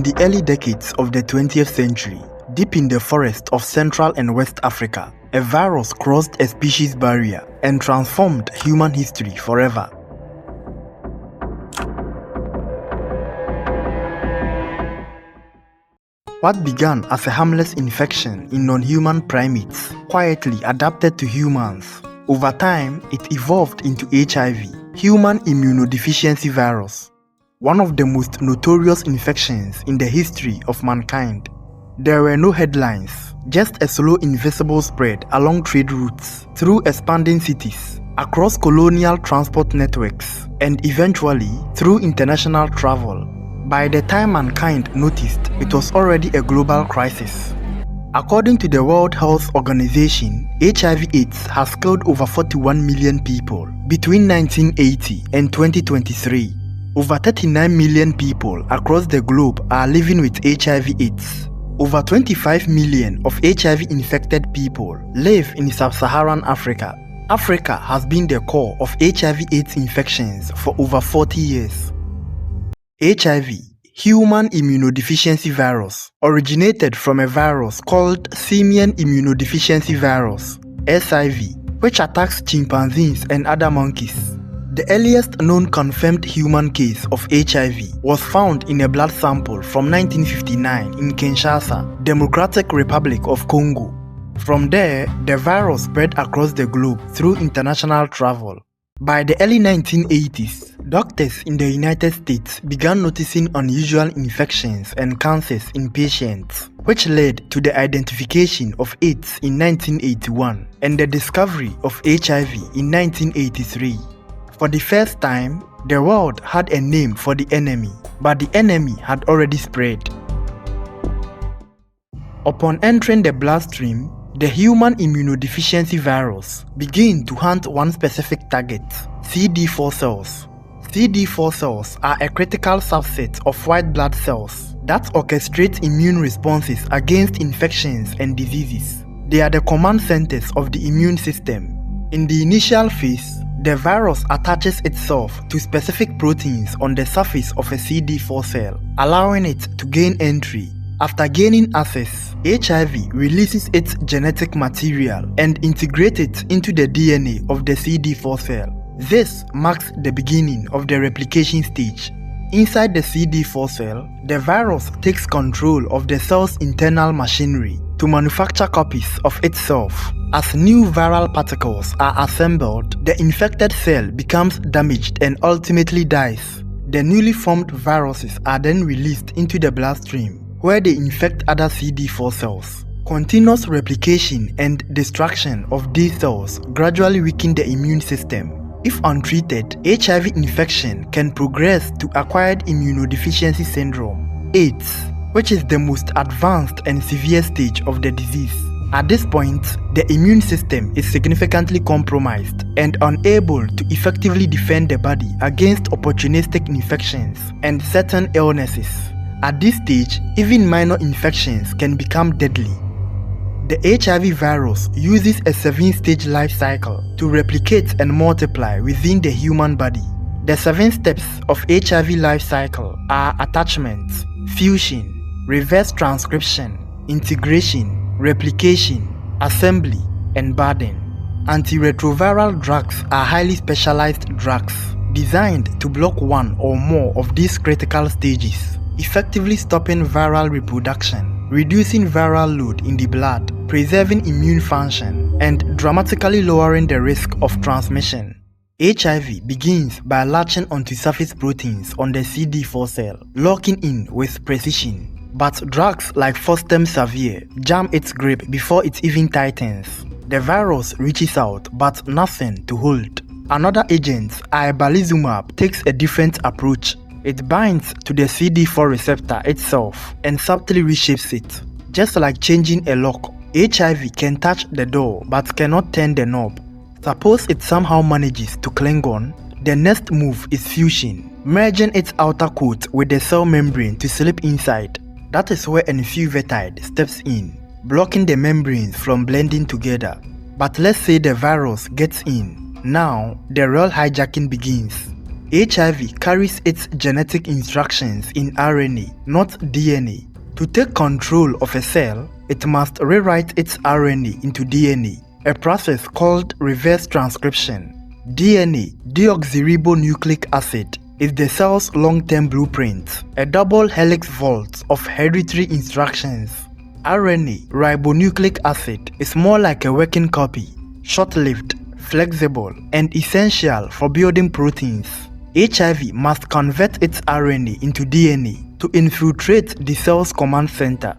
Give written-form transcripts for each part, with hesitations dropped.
In the early decades of the 20th century, deep in the forest of Central and West Africa, a virus crossed a species barrier and transformed human history forever. What began as a harmless infection in non-human primates quietly adapted to humans. Over time, it evolved into HIV, Human Immunodeficiency Virus, one of the most notorious infections in the history of mankind. There were no headlines, just a slow invisible spread along trade routes, through expanding cities, across colonial transport networks, and eventually through international travel. By the time mankind noticed, it was already a global crisis. According to the World Health Organization, HIV/AIDS has killed over 41 million people between 1980 and 2023. Over 39 million people across the globe are living with HIV/AIDS. Over 25 million of HIV-infected people live in sub-Saharan Africa. Africa has been the core of HIV/AIDS infections for over 40 years. HIV, Human Immunodeficiency Virus, originated from a virus called Simian Immunodeficiency Virus, SIV, which attacks chimpanzees and other monkeys. The earliest known confirmed human case of HIV was found in a blood sample from 1959 in Kinshasa, Democratic Republic of Congo. From there, the virus spread across the globe through international travel. By the early 1980s, doctors in the United States began noticing unusual infections and cancers in patients, which led to the identification of AIDS in 1981 and the discovery of HIV in 1983. For the first time, the world had a name for the enemy, but the enemy had already spread. Upon entering the bloodstream, the Human Immunodeficiency Virus began to hunt one specific target, CD4 cells. CD4 cells are a critical subset of white blood cells that orchestrate immune responses against infections and diseases. They are the command centers of the immune system. In the initial phase, the virus attaches itself to specific proteins on the surface of a CD4 cell, allowing it to gain entry. After gaining access, HIV releases its genetic material and integrates it into the DNA of the CD4 cell. This marks the beginning of the replication stage. Inside the CD4 cell, the virus takes control of the cell's internal machinery to manufacture copies of itself. As new viral particles are assembled, the infected cell becomes damaged and ultimately dies. The newly formed viruses are then released into the bloodstream, where they infect other CD4 cells. Continuous replication and destruction of these cells gradually weaken the immune system. If untreated, HIV infection can progress to acquired immunodeficiency syndrome, AIDS, which is the most advanced and severe stage of the disease. At this point, the immune system is significantly compromised and unable to effectively defend the body against opportunistic infections and certain illnesses. At this stage, even minor infections can become deadly. The HIV virus uses a 7-stage life cycle to replicate and multiply within the human body. The 7 steps of HIV life cycle are attachment, fusion, reverse transcription, integration, replication, assembly, and budding. Antiretroviral drugs are highly specialized drugs designed to block one or more of these critical stages, effectively stopping viral reproduction, reducing viral load in the blood, preserving immune function, and dramatically lowering the risk of transmission. HIV begins by latching onto surface proteins on the CD4 cell, locking in with precision. But drugs like fostemsavir jam its grip before it even tightens. The virus reaches out, but nothing to hold. Another agent, ibalizumab, takes a different approach. It binds to the CD4 receptor itself and subtly reshapes it. Just like changing a lock, HIV can touch the door but cannot turn the knob. Suppose it somehow manages to cling on, the next move is fusion, merging its outer coat with the cell membrane to slip inside. That is where enfuvetide steps in, blocking the membranes from blending together. But let's say the virus gets in. Now, the real hijacking begins. HIV carries its genetic instructions in RNA, not DNA. To take control of a cell, it must rewrite its RNA into DNA, a process called reverse transcription. DNA, deoxyribonucleic acid, is the cell's long-term blueprint, a double helix vault of hereditary instructions. RNA, ribonucleic acid, is more like a working copy, short-lived, flexible, and essential for building proteins. HIV must convert its RNA into DNA to infiltrate the cell's command center.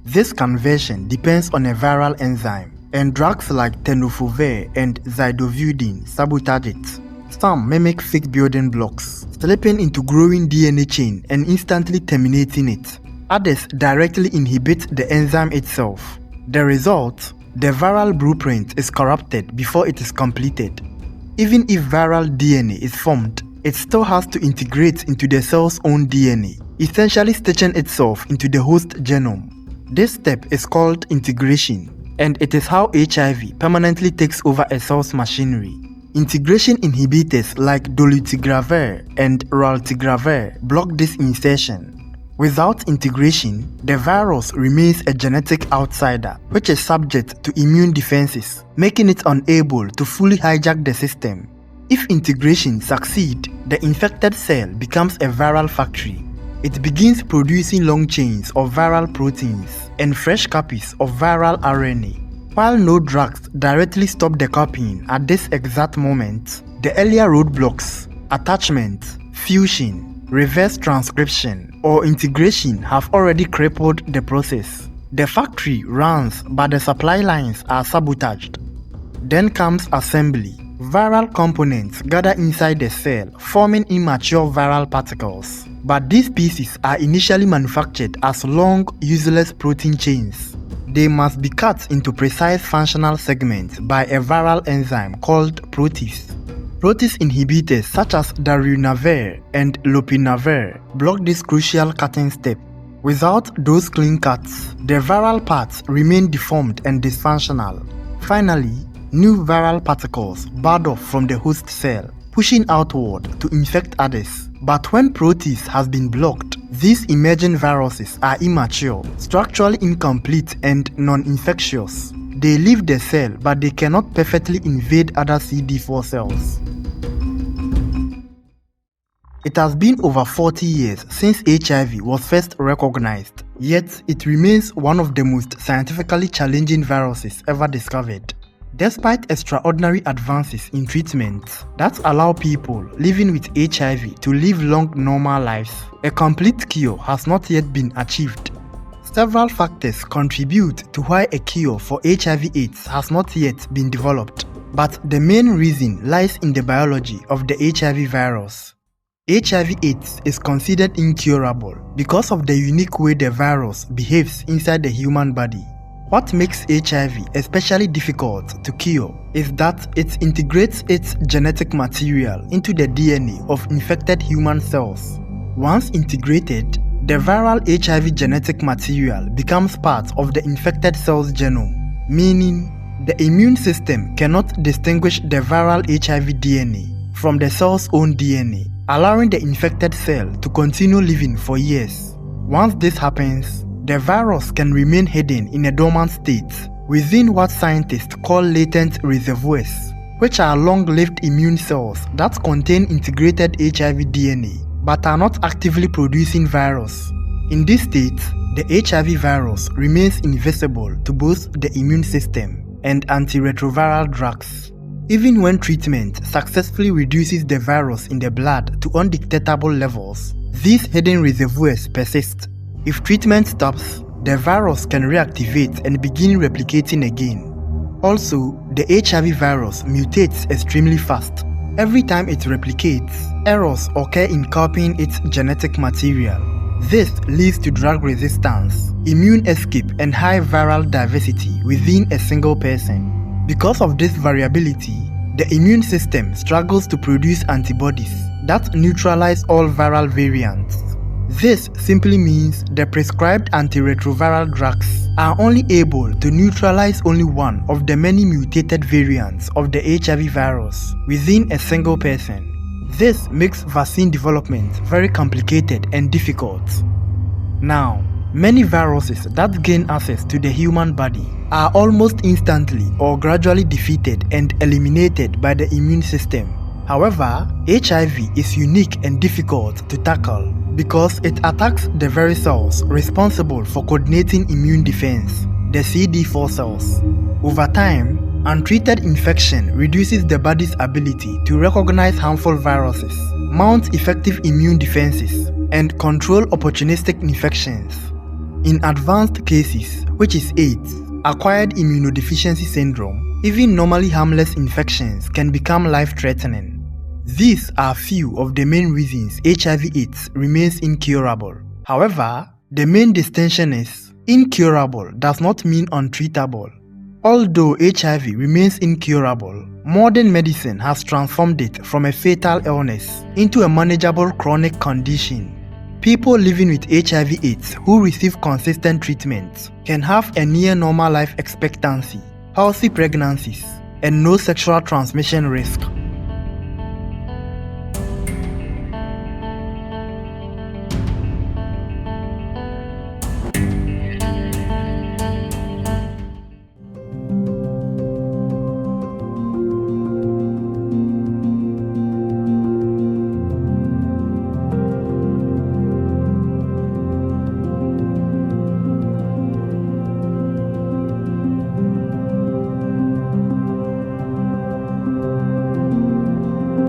This conversion depends on a viral enzyme, and drugs like tenofovir and zidovudine sabotage it. Some mimic fake building blocks, slipping into growing DNA chain and instantly terminating it. Others directly inhibit the enzyme itself. The result, the viral blueprint is corrupted before it is completed. Even if viral DNA is formed, it still has to integrate into the cell's own DNA, essentially stitching itself into the host genome. This step is called integration, and it is how HIV permanently takes over a cell's machinery. Integration inhibitors like dolutegravir and raltegravir block this insertion. Without integration, the virus remains a genetic outsider, which is subject to immune defenses, making it unable to fully hijack the system. If integration succeeds, the infected cell becomes a viral factory. It begins producing long chains of viral proteins and fresh copies of viral RNA. While no drugs directly stop the copying at this exact moment, the earlier roadblocks, attachment, fusion, reverse transcription, or integration have already crippled the process. The factory runs, but the supply lines are sabotaged. Then comes assembly. Viral components gather inside the cell, forming immature viral particles. But these pieces are initially manufactured as long, useless protein chains. They must be cut into precise functional segments by a viral enzyme called protease. Protease inhibitors such as darunavir and lopinavir block this crucial cutting step. Without those clean cuts, the viral parts remain deformed and dysfunctional. Finally, new viral particles bud off from the host cell, pushing outward to infect others. But when protease has been blocked, these emerging viruses are immature, structurally incomplete, and non-infectious. They leave the cell, but they cannot perfectly invade other CD4 cells. It has been over 40 years since HIV was first recognized, yet it remains one of the most scientifically challenging viruses ever discovered. Despite extraordinary advances in treatment that allow people living with HIV to live long normal lives, a complete cure has not yet been achieved. Several factors contribute to why a cure for HIV/AIDS has not yet been developed, but the main reason lies in the biology of the HIV virus. HIV/AIDS is considered incurable because of the unique way the virus behaves inside the human body. What makes HIV especially difficult to cure is that it integrates its genetic material into the DNA of infected human cells. Once integrated, the viral HIV genetic material becomes part of the infected cell's genome, meaning the immune system cannot distinguish the viral HIV DNA from the cell's own DNA, allowing the infected cell to continue living for years. Once this happens, the virus can remain hidden in a dormant state within what scientists call latent reservoirs, which are long-lived immune cells that contain integrated HIV DNA but are not actively producing virus. In this state, the HIV virus remains invisible to both the immune system and antiretroviral drugs. Even when treatment successfully reduces the virus in the blood to undetectable levels, these hidden reservoirs persist. If treatment stops, the virus can reactivate and begin replicating again. Also, the HIV virus mutates extremely fast. Every time it replicates, errors occur in copying its genetic material. This leads to drug resistance, immune escape, and high viral diversity within a single person. Because of this variability, the immune system struggles to produce antibodies that neutralize all viral variants. This simply means the prescribed antiretroviral drugs are only able to neutralize only one of the many mutated variants of the HIV virus within a single person. This makes vaccine development very complicated and difficult. Now, many viruses that gain access to the human body are almost instantly or gradually defeated and eliminated by the immune system. However, HIV is unique and difficult to tackle because it attacks the very cells responsible for coordinating immune defense, the CD4 cells. Over time, untreated infection reduces the body's ability to recognize harmful viruses, mount effective immune defenses, and control opportunistic infections. In advanced cases, which is AIDS, acquired immunodeficiency syndrome, even normally harmless infections can become life-threatening. These are few of the main reasons HIV/AIDS remains incurable. However, the main distinction is incurable does not mean untreatable. Although HIV remains incurable, modern medicine has transformed it from a fatal illness into a manageable chronic condition. People living with HIV/AIDS who receive consistent treatment can have a near normal life expectancy, healthy pregnancies, and no sexual transmission risk.